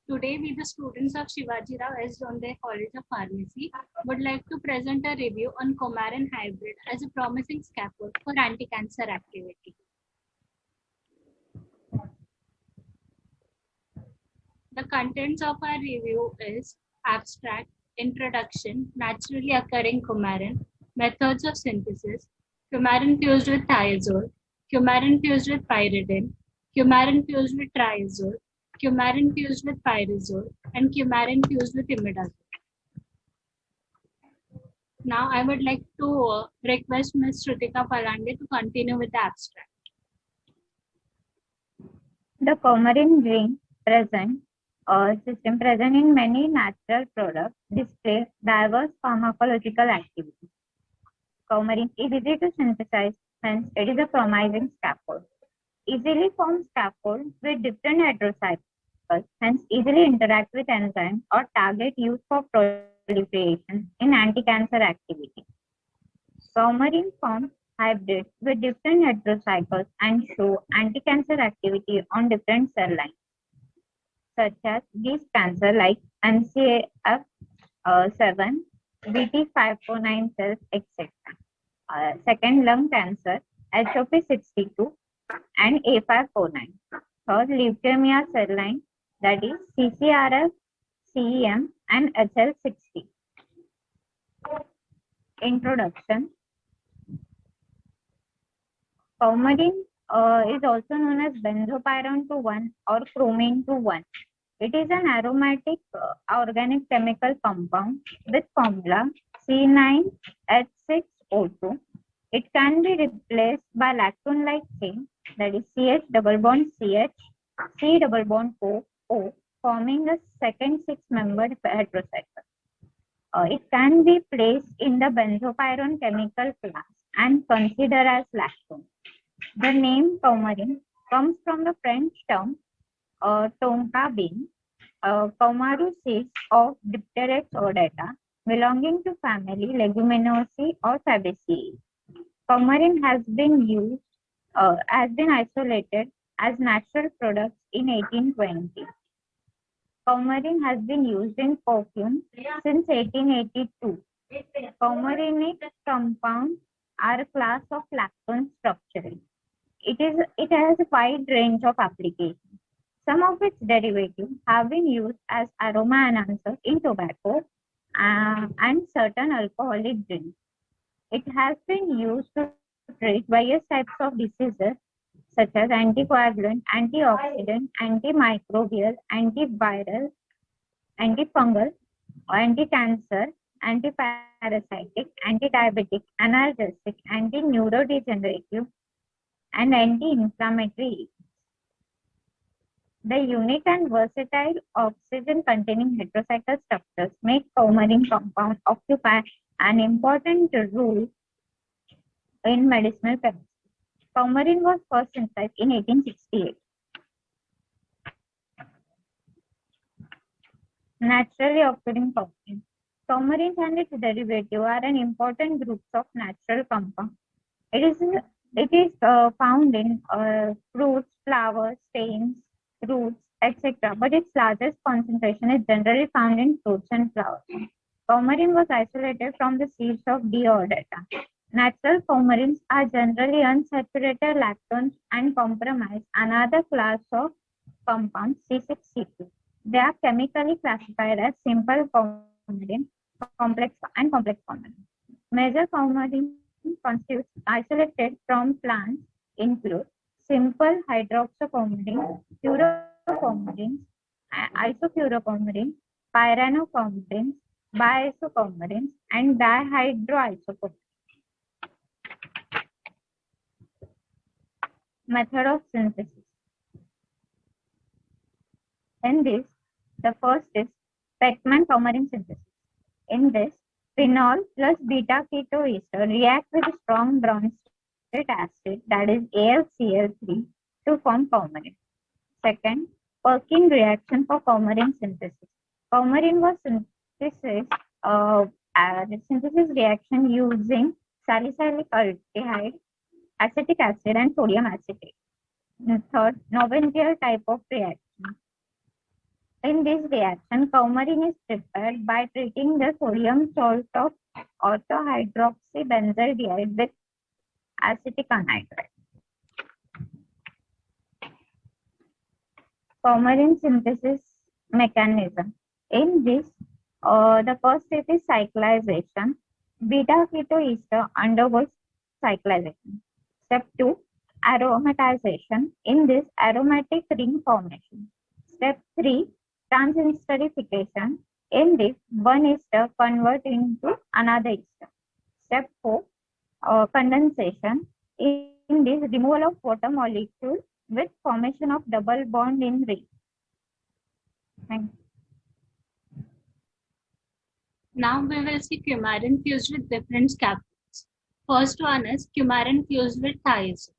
Today, we, the students of Shivaji Rao S. Donde College of Pharmacy, would like to present a review on coumarin hybrid as a promising scaffold for anti-cancer activity. The contents of our review is abstract, introduction, naturally occurring coumarin, methods of synthesis, coumarin fused with thiazole, coumarin fused with pyridine, coumarin fused with triazole, coumarin fused with pyrazole, and coumarin fused with imidazole. Now, I would like to request Ms. Shrutika Palande to continue with the abstract. The coumarin ring system present in many natural products displays diverse pharmacological activity. Coumarin is easy to synthesize, hence it is a promising scaffold. Easily formed scaffold with different heterocycles, hence easily interact with enzymes or target used for proliferation in anti-cancer activity. Coumarin forms hybrids with different heterocycles and show anti-cancer activity on different cell lines, such as these cancer like MCF7, BT549 cells, etc. Second, lung cancer, HOP62 and A549. Third, leukemia cell line, that is CCRF, CEM and HL60. Introduction. Coumarin is also known as benzopyrone 2,1 or chromine 2,1. It is an aromatic organic chemical compound with formula C9H6O2. It can be replaced by lactone-like chain, that is CH double bond CH, C double bond O, forming a second six-membered heterocycle. It can be placed in the benzopyrone chemical class and considered as lactone. The name coumarin comes from the French term tonka bean, coumaru seeds of Dipterops odata, belonging to family Leguminosae or Fabaceae. Coumarin has been isolated as natural products in 1820. Coumarin has been used in perfume since 1882. Coumarinic compounds are a class of lactone structurally. It has a wide range of applications. Some of its derivatives have been used as aroma enhancers in tobacco and certain alcoholic drinks. It has been used to treat various types of diseases such as anticoagulant, antioxidant, antimicrobial, antiviral, antifungal, anti-cancer, antiparasitic, anti-diabetic, analgesic, anti-neurodegenerative, and anti-inflammatory. The unique and versatile oxygen-containing heterocycle structures make coumarin compound occupy an important role in medicinal chemistry. Coumarin was first synthesized in 1868. Naturally occurring coumarin. Coumarin and its derivatives are an important group of natural compounds. It is found in fruits, flowers, stems, roots, etc. But its largest concentration is generally found in fruits and flowers. Coumarin was isolated from the seeds of D. odata. Natural coumarins are generally unsaturated lactones and comprise another class of compounds, C6C2. They are chemically classified as simple coumarin, complex coumarin. Major coumarin constitutes isolated from plants include simple hydroxycoumarin, furocoumarins, isofurocoumarins, pyranocoumarins, biisocoumarins, and dihydroisocoumarins. Method of synthesis. In this, the first is Beckmann coumarin synthesis. In this, phenol plus beta ketoester react with strong brown state acid, that is AlCl3, to form coumarin. Second, Perkin reaction for coumarin synthesis. Coumarin was synthesis reaction using salicylic aldehyde, acetic acid, and sodium acetate. Third, Novengiel type of reaction. In this reaction, coumarin is prepared by treating the sodium salt of orthohydroxybenzaldehyde with acetic anhydride. Coumarin synthesis mechanism. In this, the first step is cyclization. Beta ketoester undergoes cyclization. Step 2, aromatization. In this, aromatic ring formation. Step 3, transesterification. In this, one ester convert into another ester. Step 4, condensation. In this, removal of water molecule with formation of double bond in ring. Thank you. Now we will see coumarin fused with different scaffolds. First one is coumarin fused with thiazole.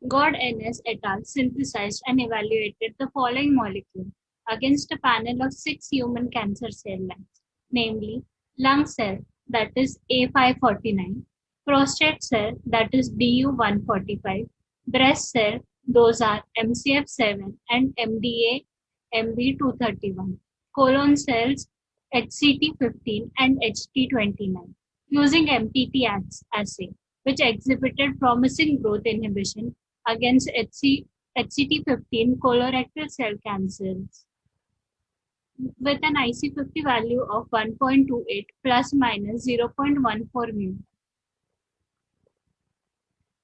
God N.S. et al. Synthesized and evaluated the following molecule against a panel of 6 human cancer cell lines, namely lung cell, that is A549, prostate cell, that is DU145, breast cell, those are MCF7 and MDA MB231, colon cells, HCT15 and HT29, using MTT assay, which exhibited promising growth inhibition against HCT15 colorectal cell cancers with an IC50 value of 1.28 plus minus 0.14 mu.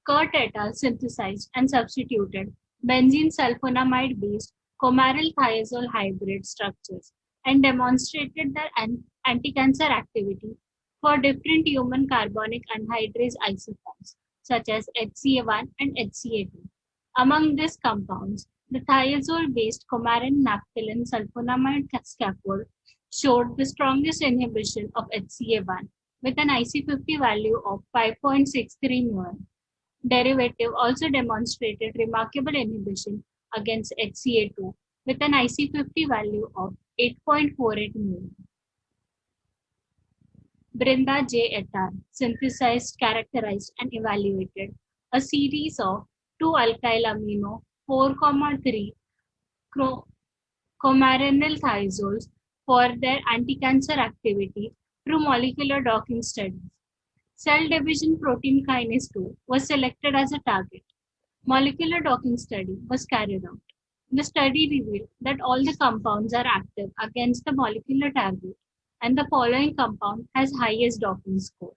Kurt et al. Synthesized and substituted benzene sulfonamide based coumaryl thiazole hybrid structures and demonstrated their anti-cancer activity for different human carbonic anhydrase isoforms such as HCA1 and HCA2. Among these compounds, the thiazole-based coumarin naphthalene sulfonamide scaffold showed the strongest inhibition of HCA1 with an IC50 value of 5.63 mu. Derivative also demonstrated remarkable inhibition against HCA2 with an IC50 value of 8.48 mu. Brinda J. et al. Synthesized, characterized, and evaluated a series of 2-alkylamino 4,3 coumarenyl thiazoles for their anti-cancer activity through molecular docking studies. Cell division protein kinase 2 was selected as a target. Molecular docking study was carried out. The study revealed that all the compounds are active against the molecular target, and the following compound has highest docking score.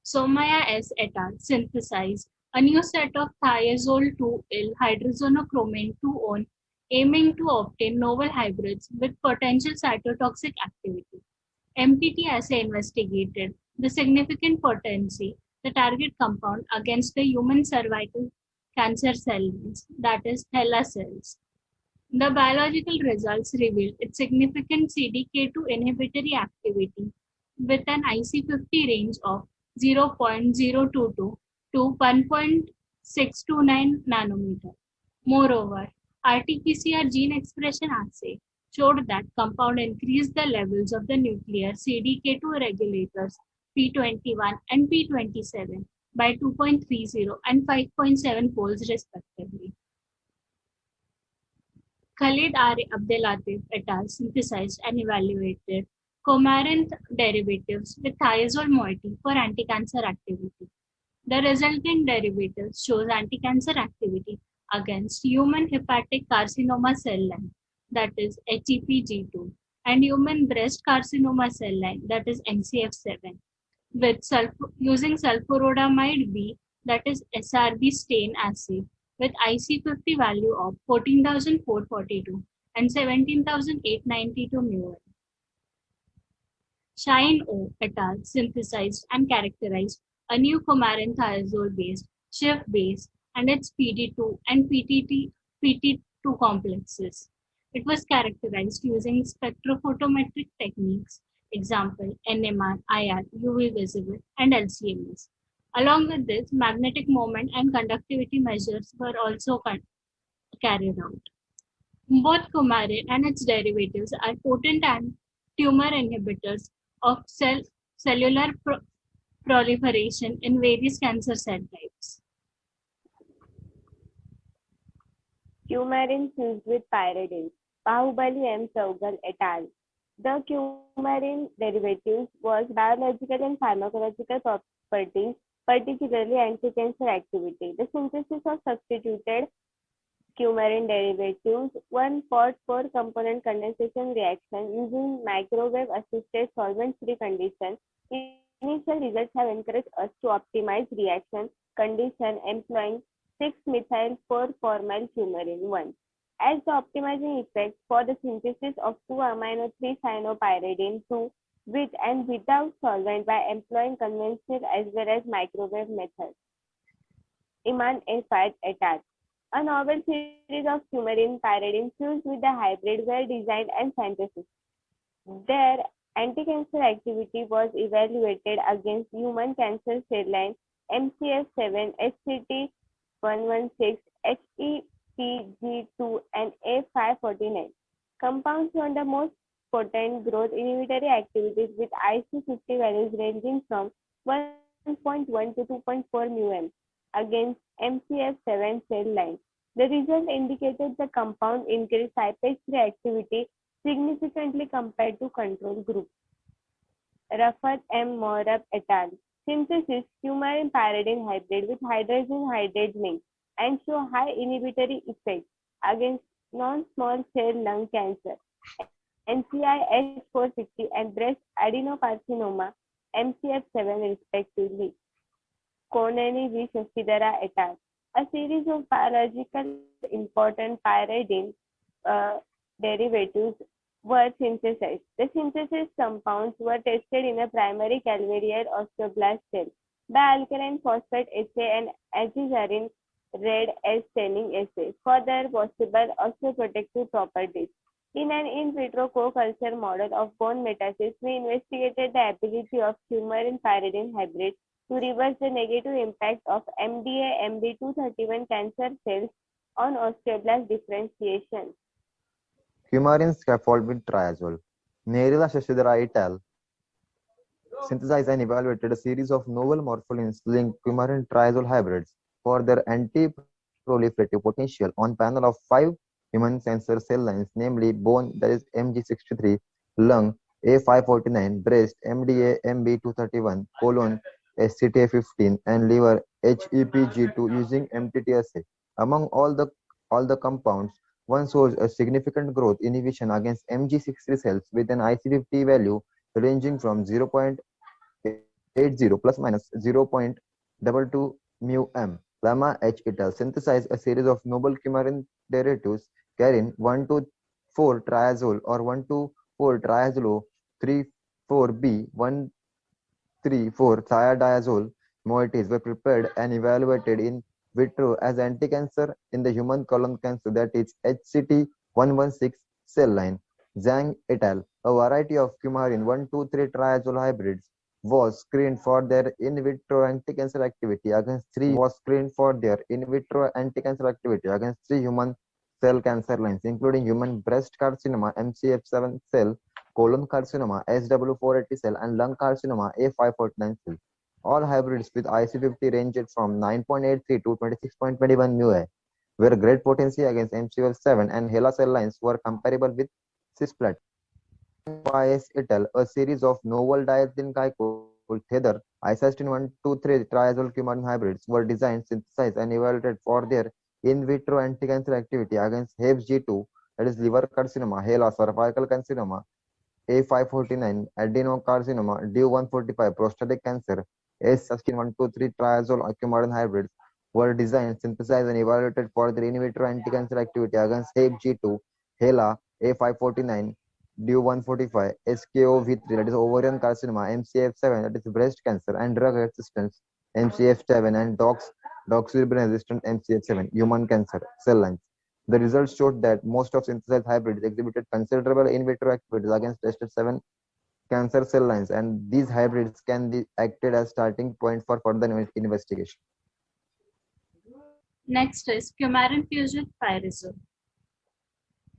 Somaya S. et al. Synthesized a new set of thiazole 2-ill hydroxychromane 2-on aiming to obtain novel hybrids with potential cytotoxic activity. MTT assay investigated the significant potency, the target compound against the human cervical cancer cell lines, that is HeLa cells. The biological results revealed its significant CDK2 inhibitory activity with an IC50 range of 0.022 to 1.629 nanometer. Moreover, RT-PCR gene expression assay showed that compound increased the levels of the nuclear CDK2 regulators P21 and P27 by 2.30 and 5.7 folds respectively. Khalid R. Abdelatif et al. Synthesized and evaluated coumarin derivatives with thiazole moiety for anti-cancer activity. The resulting derivatives shows anti-cancer activity against human hepatic carcinoma cell line, that is HEPG2, and human breast carcinoma cell line, that is MCF7, with using sulforodamide B, that is SRB stain assay, with IC50 value of 14,442 and 17,892 mu. Shine O et al. Synthesized and characterized a new coumarin thiazole-based Schiff base and its PD2 and PT2 complexes. It was characterized using spectrophotometric techniques, example NMR, IR, UV visible, and LCMS. Along with this, magnetic moment and conductivity measures were also carried out. Both coumarin and its derivatives are potent and tumor inhibitors of cellular proliferation in various cancer cell types. Coumarin fused with pyridine. Bahubali M. Saugal et al. The coumarin derivatives was biological and pharmacological properties, particularly anti-cancer activity. The synthesis of substituted coumarin derivatives, one for four-component condensation reaction using microwave-assisted solvent-free condition. Initial results have encouraged us to optimize reaction condition employing 6-methyl-4-formyl coumarin 1 as the optimizing effect for the synthesis of 2-amino-3-cyanopyridine 2 with and without solvent by employing conventional as well as microwave methods. Iman Efat et al. A novel series of coumarin pyridine fused with the hybrid were designed and synthesized. Their anti-cancer activity was evaluated against human cancer cell line MCF7, HCT116, HEPG2, and A549. Compounds shown the most potent growth inhibitory activities with IC50 values ranging from 1.1 to 2.4 μm against MCF7 cell line. The result indicated the compound increased cypase-3 activity significantly compared to control group. Rafat M. Morab et al. Synthesis coumarin pyridine hybrid with hydrogen hydrate link and show high inhibitory effect against non-small cell lung cancer, NCI H460, and breast adenocarcinoma, MCF7 respectively. Konani V. Shashidhara et al. A series of biological important pyridine derivatives were synthesized. The synthesis compounds were tested in a primary calvareal osteoblast cell by alkaline phosphate assay and azizarin red as staining assay for their possible osteoprotective properties. In an in vitro co-culture model of bone metastasis, we investigated the ability of coumarin pyridine hybrid to reverse the negative impact of MDA-MB231 cancer cells on osteoblast differentiation. Coumarin scaffold with triazole. Nerila Shashidhara et al. Synthesized and evaluated a series of novel morpholins linked coumarin triazole hybrids for their anti-proliferative potential on panel of 5 human cancer cell lines, namely bone, that is MG63, lung, A549, breast, MDA-MB231, colon, SCTA15, and liver, HEPG2 using MTTSA. Among all the compounds, one shows a significant growth inhibition against MG63 cells with an IC50 value ranging from 0.80 plus minus 0.22 μm. Lama H. et al. Synthesized a series of noble coumarin derivatives carrying 1,2,4-triazole or 1,2,4-triazolo 3,4-B 1,3,4-thiodiazole moieties were prepared and evaluated in vitro as anti-cancer in the human colon cancer, that is HCT116 cell line. Zhang et al. A variety of coumarin 1,2,3-triazole hybrids was screened for their in vitro anti-cancer activity against 3 human cell cancer lines, including human breast carcinoma MCF7 cell, colon carcinoma SW480 cell, and lung carcinoma A549 cell. All hybrids with IC50 ranged from 9.83 to 26.21 μA, where great potency against MCF7 and HeLa cell lines were comparable with cisplatin. YS et al. A series of novel diethylene glycol tether isocysteine 1,2,3-triazole coumarin hybrids were designed, synthesized, and evaluated for their in vitro anti-cancer activity against HEPG2, that is liver carcinoma, HeLa, cervical carcinoma, A549, adenocarcinoma, DU145, prostatic cancer. S16 1,2,3-triazole coumarin hybrids were designed, synthesized, and evaluated for their in vitro anti-cancer activity against HEPG2, HeLa, A549, DU145, SKOV3, that is ovarian carcinoma, MCF7, that is breast cancer, and drug resistance, MCF7, and doxorubicin-resistant MCF7, human cancer cell lines. The results showed that most of synthesized hybrids exhibited considerable in vitro activities against tested 7 cancer cell lines, and these hybrids can be acted as starting point for further investigation. Next is coumarin fused with pyrazole.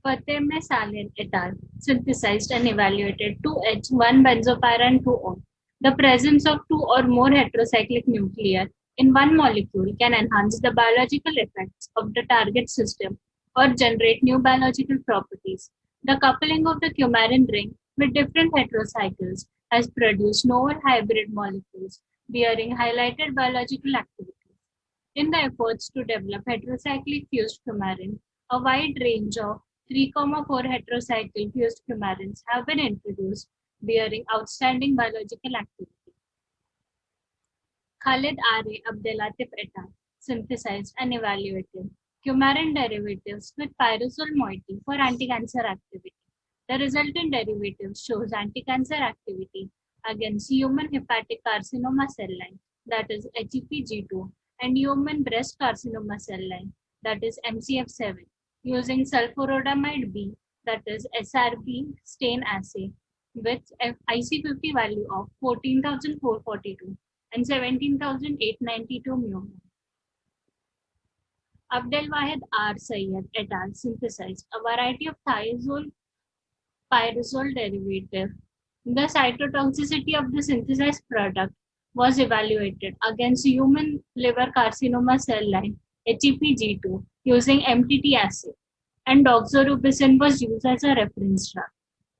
Fateme Salin et al. Synthesized and evaluated 2H1-benzopyran 2-O. The presence of 2 or more heterocyclic nuclei in one molecule can enhance the biological effects of the target system or generate new biological properties. The coupling of the coumarin ring with different heterocycles has produced novel hybrid molecules bearing highlighted biological activity. In the efforts to develop heterocyclic fused coumarin, a wide range of 3,4 heterocycle fused coumarins have been introduced bearing outstanding biological activity. Khalid R. A. Abdelatif et al. Synthesized and evaluated coumarin derivatives with pyrazole moiety for anti-cancer activity. The resultant derivative shows anti-cancer activity against human hepatic carcinoma cell line, that is HEPG2, and human breast carcinoma cell line, that is MCF7, using sulforodamide B, that is SRB stain assay, with IC50 value of 14,442 and 17,892 mu. Abdelwahid R. Syed et al. Synthesized a variety of thiazole pyrazole derivative. The cytotoxicity of the synthesized product was evaluated against human liver carcinoma cell line HEPG2 using MTT assay, and doxorubicin was used as a reference drug.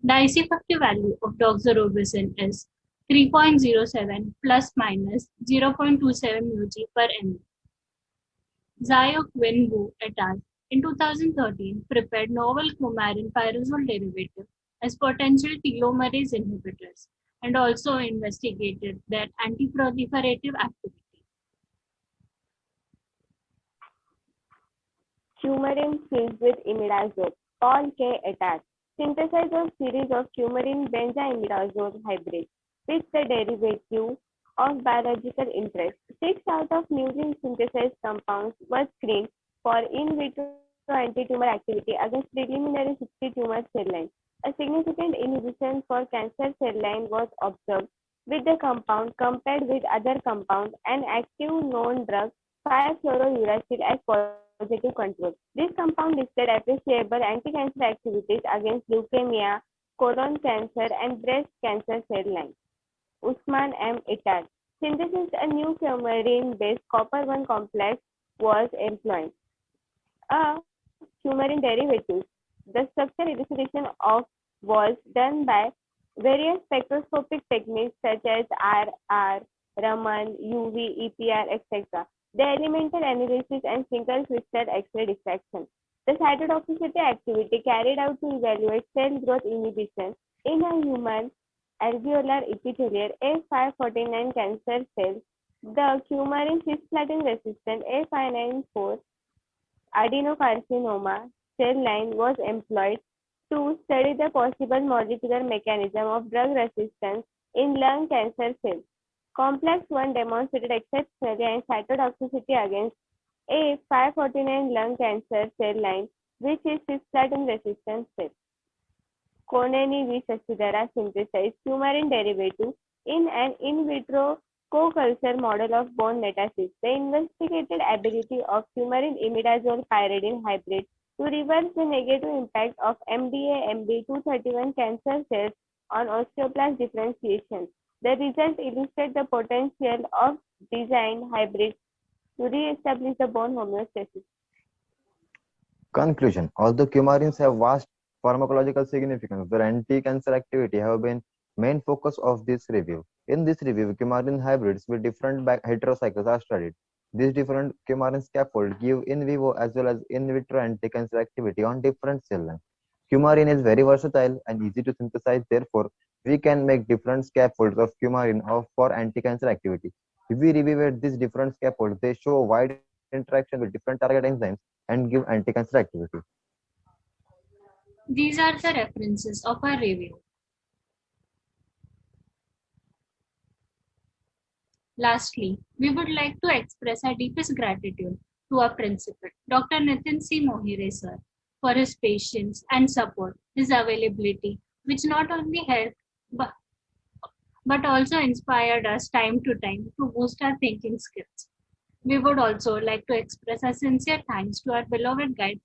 The IC50 value of doxorubicin is 3.07 plus minus 0.27 mg per ml. Zhao Qin Wu et al. In 2013 prepared novel coumarin pyrazole derivative as potential telomerase inhibitors and also investigated their anti-proliferative activity. Coumarin fused with imidazole. Paul K. et al. Synthesized a series of coumarin benzaimidazole hybrids with the derivative of biological interest. 6 out of newly synthesized compounds were screened for in vitro anti-tumor activity against preliminary 60 tumor cell lines. A significant inhibition for cancer cell line was observed with the compound compared with other compounds and active known drug 5-fluorouracil as positive control. This compound displayed appreciable anti-cancer activities against leukemia, colon cancer, and breast cancer cell lines. Usman M. et al. Synthesized a new coumarin-based copper-1 complex was employed. A coumarin derivative. The structural elucidation of was done by various spectroscopic techniques such as RR, Raman, UV, EPR, etc. The elemental analysis and single crystal X-ray diffraction. The cytotoxicity activity carried out to evaluate cell growth inhibition in a human alveolar epithelial A549 cancer cells. The coumarin cisplatin resistant A594 adenocarcinoma cell line was employed to study the possible molecular mechanism of drug resistance in lung cancer cells. Complex 1 demonstrated exceptionally and cytotoxicity against A549 lung cancer cell line, which is cisplatin resistant cell. Koneni V. Shashidhara synthesized coumarin derivative in an in vitro co-culture model of bone metastasis. The investigated ability of coumarin imidazole pyridine hybrid to reverse the negative impact of MDA-MB231 cancer cells on osteoblast differentiation. The result illustrates the potential of designed hybrids to re-establish the bone homeostasis. Conclusion. Although coumarins have vast pharmacological significance, their anti-cancer activity have been main focus of this review. In this review, coumarin hybrids with different heterocycles are studied. These different coumarin scaffolds give in vivo as well as in vitro anti-cancer activity on different cell lines. Coumarin is very versatile and easy to synthesize, therefore, we can make different scaffolds of coumarin for anti-cancer activity. If we review these different scaffolds, they show wide interaction with different target enzymes and give anti-cancer activity. These are the references of our review. Lastly, we would like to express our deepest gratitude to our principal, Dr. Nitin C. Mohire sir, for his patience and support, his availability, which not only helped but also inspired us time to time to boost our thinking skills. We would also like to express our sincere thanks to our beloved guide,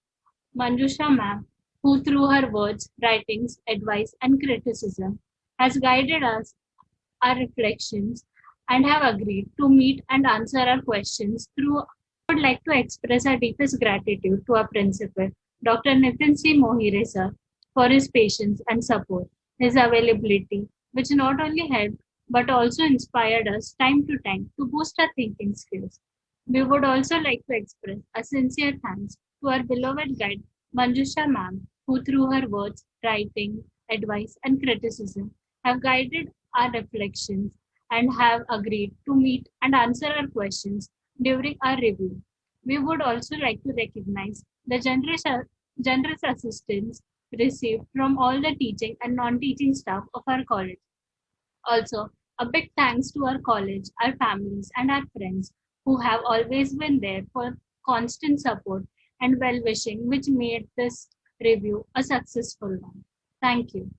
Manjusha ma'am, who through her words, writings, advice, and criticism has guided us, our reflections, and have agreed to meet and answer our questions through. I would like to express our deepest gratitude to our principal, Dr. Nitin C. Mohire sir, for his patience and support, his availability, which not only helped but also inspired us time to time to boost our thinking skills. We would also like to express a sincere thanks to our beloved guide, Manjusha ma'am, who through her words, writing, advice, and criticism have guided our reflections and have agreed to meet and answer our questions during our review. We would also like to recognize the generous assistance received from all the teaching and non-teaching staff of our college. Also, a big thanks to our college, our families, and our friends who have always been there for constant support and well wishing, which made this review a successful one. Thank you.